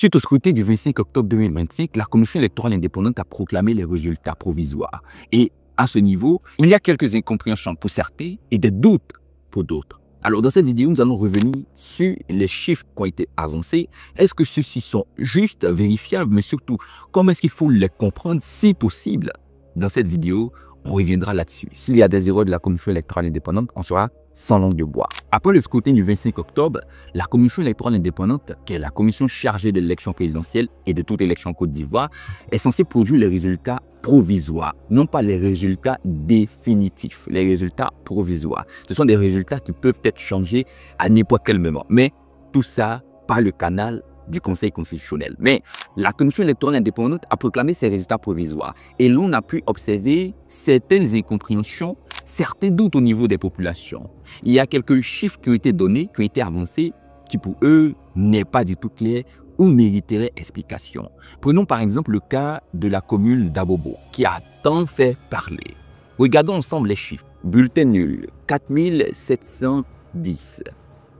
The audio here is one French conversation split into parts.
Suite au scrutin du 25 octobre 2025, la Commission électorale indépendante a proclamé les résultats provisoires. Et à ce niveau, il y a quelques incompréhensions pour certains et des doutes pour d'autres. Alors dans cette vidéo, nous allons revenir sur les chiffres qui ont été avancés. Est-ce que ceux-ci sont justes, vérifiables, mais surtout, comment est-ce qu'il faut les comprendre si possible? Dans cette vidéo, on reviendra là-dessus. S'il y a des erreurs de la Commission électorale indépendante, on sera sans langue de bois. Après le scrutin du 25 octobre, la Commission électorale indépendante, qui est la commission chargée de l'élection présidentielle et de toute élection en Côte d'Ivoire, est censée produire les résultats provisoires, non pas les résultats définitifs, les résultats provisoires. Ce sont des résultats qui peuvent être changés à n'importe quel moment, mais tout ça par le canal du Conseil constitutionnel. Mais la Commission électorale indépendante a proclamé ces résultats provisoires et l'on a pu observer certaines incompréhensions, certains doutes au niveau des populations. Il y a quelques chiffres qui ont été donnés, qui ont été avancés, qui pour eux n'est pas du tout clair ou mériteraient explication. Prenons par exemple le cas de la commune d'Abobo, qui a tant fait parler. Regardons ensemble les chiffres. Bulletin nul, 4710.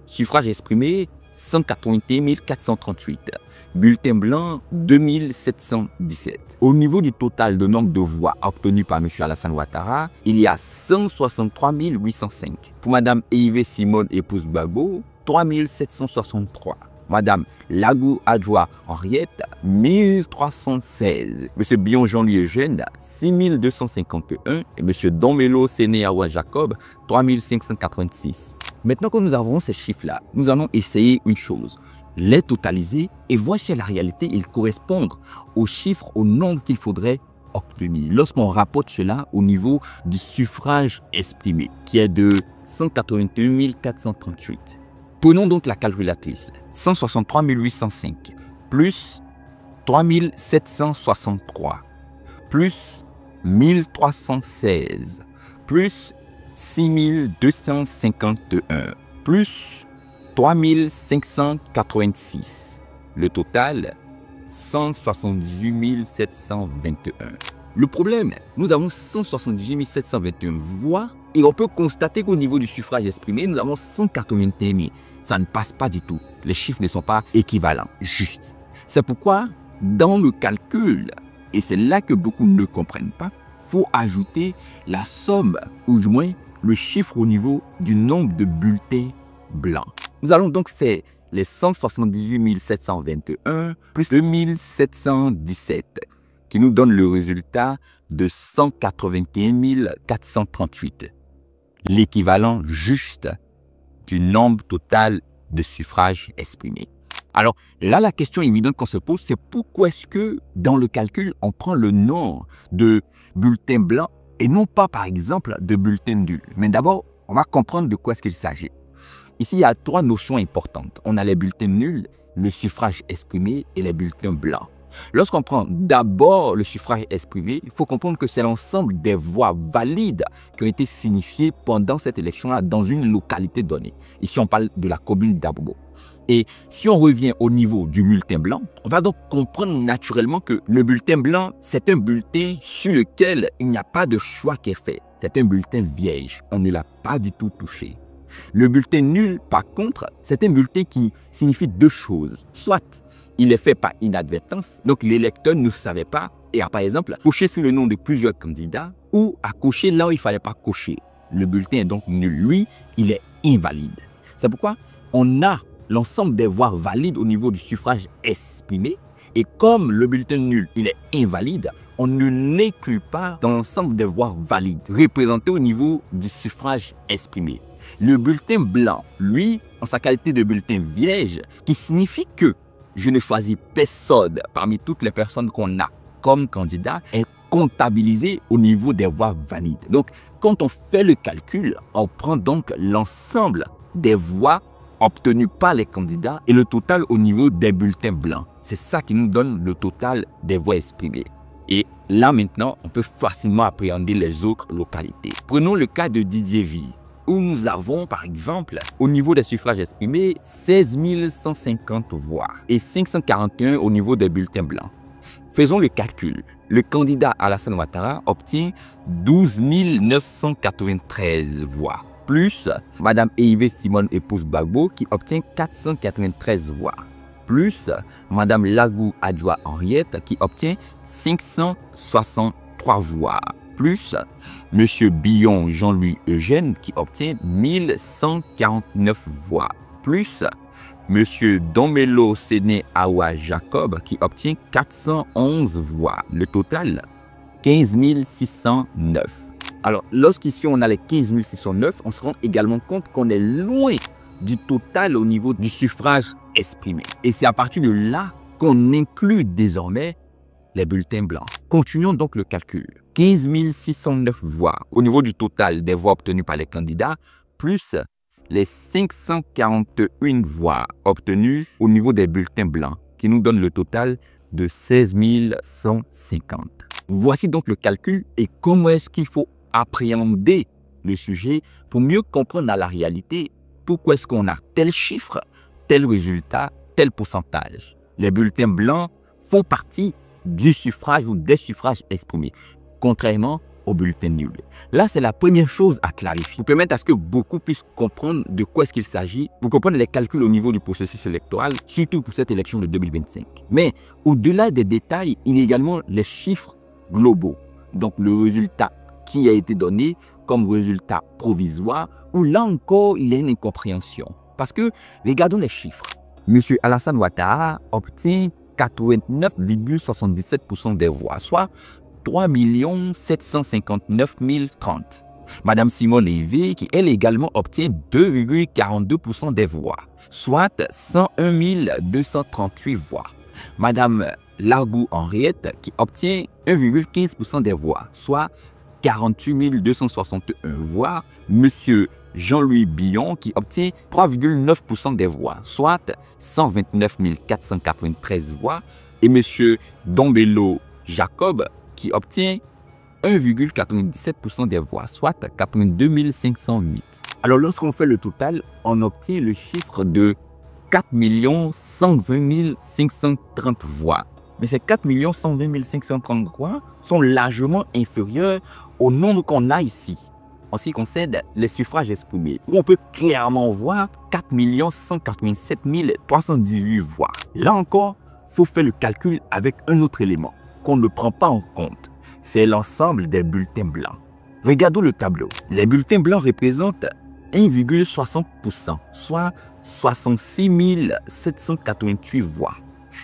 Suffrage exprimé, 181 438. Bulletin blanc, 2717. Au niveau du total de nombre de voix obtenues par M. Alassane Ouattara, il y a 163 805. Pour Mme Yves Simone épouse Gbagbo, 3763. Mme Lagou Adjoa Henriette, 1316. M. Bion Jean-Louis Eugène, 6251. Et M. Domelo Séné Awa Jacob, 3586. Maintenant que nous avons ces chiffres-là, nous allons essayer une chose, les totaliser et voir si la réalité ils correspondent aux chiffres, au nombre qu'il faudrait obtenir. Lorsqu'on rapporte cela au niveau du suffrage exprimé, qui est de 181 438. Prenons donc la calculatrice, 163 805 plus 3763 plus 1316 plus 6251 plus 3586. Le total, 178 721. Le problème, nous avons 178 721 voix et on peut constater qu'au niveau du suffrage exprimé, nous avons 181 000. Ça ne passe pas du tout. Les chiffres ne sont pas équivalents, juste. C'est pourquoi, dans le calcul, et c'est là que beaucoup ne comprennent pas, faut ajouter la somme, ou du moins le chiffre au niveau du nombre de bulletins blancs. Nous allons donc faire les 178 721 plus 2717, qui nous donne le résultat de 181 438, l'équivalent juste du nombre total de suffrages exprimés. Alors là, la question évidente qu'on se pose, c'est pourquoi est-ce que dans le calcul, on prend le nombre de bulletins blancs et non pas, par exemple, de bulletins nuls. Mais d'abord, on va comprendre de quoi est-ce qu'il s'agit. Ici, il y a trois notions importantes. On a les bulletins nuls, le suffrage exprimé et les bulletins blancs. Lorsqu'on prend d'abord le suffrage exprimé, il faut comprendre que c'est l'ensemble des voix valides qui ont été signifiées pendant cette élection-là dans une localité donnée. Ici, on parle de la commune d'Abobo. Et si on revient au niveau du bulletin blanc, on va donc comprendre naturellement que le bulletin blanc, c'est un bulletin sur lequel il n'y a pas de choix qui est fait. C'est un bulletin vierge, on ne l'a pas du tout touché. Le bulletin nul, par contre, c'est un bulletin qui signifie deux choses. Soit il est fait par inadvertance, donc l'électeur ne savait pas et a par exemple coché sur le nom de plusieurs candidats ou a coché là où il ne fallait pas cocher. Le bulletin est donc nul. Lui, il est invalide. C'est pourquoi on a l'ensemble des voix valides au niveau du suffrage exprimé. Et comme le bulletin nul, il est invalide, on ne l'inclut pas dans l'ensemble des voix valides représentées au niveau du suffrage exprimé. Le bulletin blanc, lui, en sa qualité de bulletin vierge, qui signifie que je ne choisis personne parmi toutes les personnes qu'on a comme candidat, est comptabilisé au niveau des voix valides. Donc, quand on fait le calcul, on prend donc l'ensemble des voix obtenues par les candidats et le total au niveau des bulletins blancs. C'est ça qui nous donne le total des voix exprimées. Et là maintenant, on peut facilement appréhender les autres localités. Prenons le cas de Didier Ville, où nous avons par exemple, au niveau des suffrages exprimés, 16 150 voix et 541 au niveau des bulletins blancs. Faisons le calcul. Le candidat Alassane Ouattara obtient 12 993 voix, plus Mme Yves Simone épouse Gbagbo qui obtient 493 voix, plus Madame Lagou Adjoa Henriette qui obtient 563 voix, plus Monsieur Billon Jean-Louis Eugène qui obtient 1149 voix, plus Monsieur Domelo Séné Awa Jacob qui obtient 411 voix. Le total, 15 609. Alors, lorsqu'ici on a les 15 609, on se rend également compte qu'on est loin du total au niveau du suffrage exprimé. Et c'est à partir de là qu'on inclut désormais les bulletins blancs. Continuons donc le calcul. 15 609 voix au niveau du total des voix obtenues par les candidats, plus les 541 voix obtenues au niveau des bulletins blancs, qui nous donne le total de 16 150. Voici donc le calcul et comment est-ce qu'il faut appréhender le sujet pour mieux comprendre à la réalité pourquoi est-ce qu'on a tel chiffre, tel résultat, tel pourcentage. Les bulletins blancs font partie du suffrage ou des suffrages exprimés, contrairement aux bulletins nuls. Là, c'est la première chose à clarifier pour permettre à ce que beaucoup puissent comprendre de quoi est-ce qu'il s'agit, pour comprendre les calculs au niveau du processus électoral, surtout pour cette élection de 2025. Mais au-delà des détails, il y a également les chiffres globaux. Donc, le résultat qui a été donné comme résultat provisoire, où là encore, il y a une incompréhension. Parce que, regardons les chiffres. M. Alassane Ouattara obtient 89,77% des voix, soit 3 759 030. Madame Simone Levé, qui elle également obtient 2,42% des voix, soit 101 238 voix. Madame Lagou Henriette, qui obtient 1,15% des voix, soit 48 261 voix. Monsieur Jean-Louis Billon, qui obtient 3,9% des voix, soit 129 493 voix. Et monsieur Domelo Jacob, qui obtient 1,97% des voix, soit 82 508. Alors, lorsqu'on fait le total, on obtient le chiffre de 4 120 530 voix. Mais ces 4 120 530 voix sont largement inférieurs au nombre qu'on a ici, en ce qui concerne les suffrages exprimés, où on peut clairement voir 4 187 318 voix. Là encore, il faut faire le calcul avec un autre élément qu'on ne prend pas en compte. C'est l'ensemble des bulletins blancs. Regardons le tableau. Les bulletins blancs représentent 1,60%, soit 66 788 voix.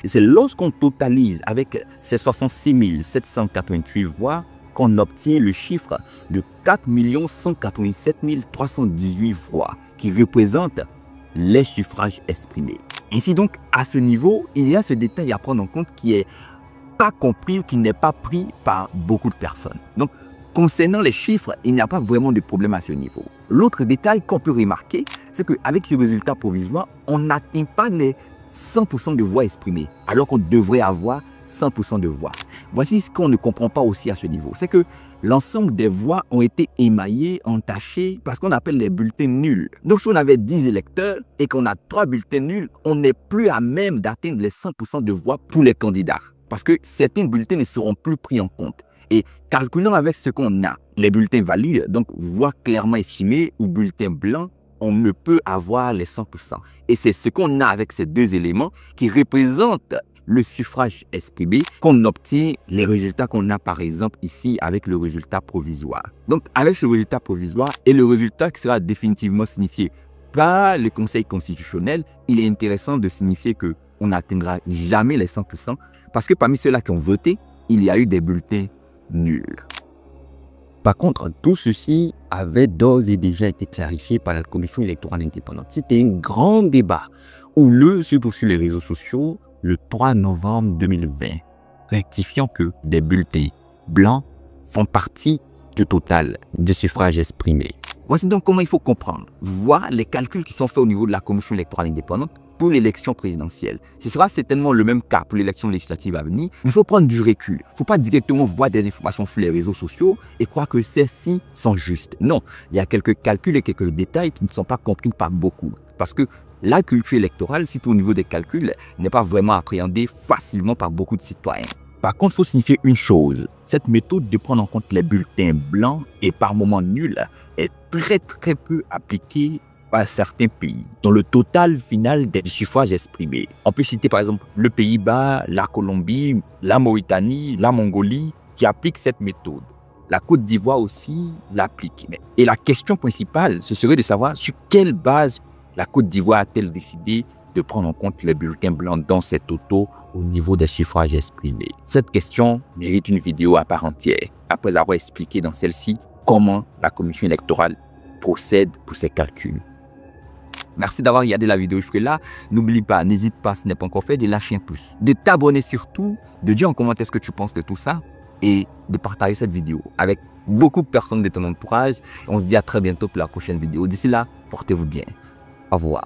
Et c'est lorsqu'on totalise avec ces 66 788 voix qu'on obtient le chiffre de 4 187 318 voix qui représente les suffrages exprimés. Ainsi donc, à ce niveau, il y a ce détail à prendre en compte qui est pas compris ou qui n'est pas pris par beaucoup de personnes. Donc, concernant les chiffres, il n'y a pas vraiment de problème à ce niveau. L'autre détail qu'on peut remarquer, c'est qu'avec ce résultat provisoire, on n'atteint pas les 100% de voix exprimées, alors qu'on devrait avoir 100% de voix. Voici ce qu'on ne comprend pas aussi à ce niveau, c'est que l'ensemble des voix ont été émaillées, entachées, par ce qu'on appelle les bulletins nuls. Donc si on avait 10 électeurs et qu'on a 3 bulletins nuls, on n'est plus à même d'atteindre les 100% de voix pour les candidats, parce que certains bulletins ne seront plus pris en compte. Et calculant avec ce qu'on a, les bulletins valides, donc voix clairement estimées ou bulletins blancs, on ne peut avoir les 100%. Et c'est ce qu'on a avec ces deux éléments qui représentent le suffrage exprimé, qu'on obtient les résultats qu'on a par exemple ici avec le résultat provisoire. Donc avec ce résultat provisoire et le résultat qui sera définitivement signifié par le Conseil constitutionnel, il est intéressant de signifier qu'on n'atteindra jamais les 100% parce que parmi ceux-là qui ont voté, il y a eu des bulletins nuls. Par contre, tout ceci avait d'ores et déjà été clarifié par la Commission électorale indépendante. C'était un grand débat houleux, surtout sur les réseaux sociaux, le 3 novembre 2020, rectifiant que des bulletins blancs font partie du total des suffrages exprimés. Voici donc comment il faut comprendre, voir les calculs qui sont faits au niveau de la Commission électorale indépendante pour l'élection présidentielle. Ce sera certainement le même cas pour l'élection législative à venir. Il faut prendre du recul. Il ne faut pas directement voir des informations sur les réseaux sociaux et croire que celles-ci sont justes. Non, il y a quelques calculs et quelques détails qui ne sont pas compris par beaucoup. Parce que la culture électorale, surtout au niveau des calculs, n'est pas vraiment appréhendée facilement par beaucoup de citoyens. Par contre, il faut signifier une chose. Cette méthode de prendre en compte les bulletins blancs et par moments nuls est très peu appliquée à certains pays dans le total final des suffrages exprimés. On peut citer par exemple le Pays-Bas, la Colombie, la Mauritanie, la Mongolie qui appliquent cette méthode. La Côte d'Ivoire aussi l'applique. Et la question principale, ce serait de savoir sur quelle base la Côte d'Ivoire a-t-elle décidé de prendre en compte les bulletins blancs dans ses totaux au niveau des suffrages exprimés. Cette question mérite une vidéo à part entière, après avoir expliqué dans celle-ci comment la commission électorale procède pour ses calculs. Merci d'avoir regardé la vidéo jusque-là. N'oublie pas, n'hésite pas, si ce n'est pas encore fait, de lâcher un pouce, de t'abonner surtout, de dire en commentaire ce que tu penses de tout ça et de partager cette vidéo avec beaucoup de personnes de ton entourage. On se dit à très bientôt pour la prochaine vidéo. D'ici là, portez-vous bien. Au revoir.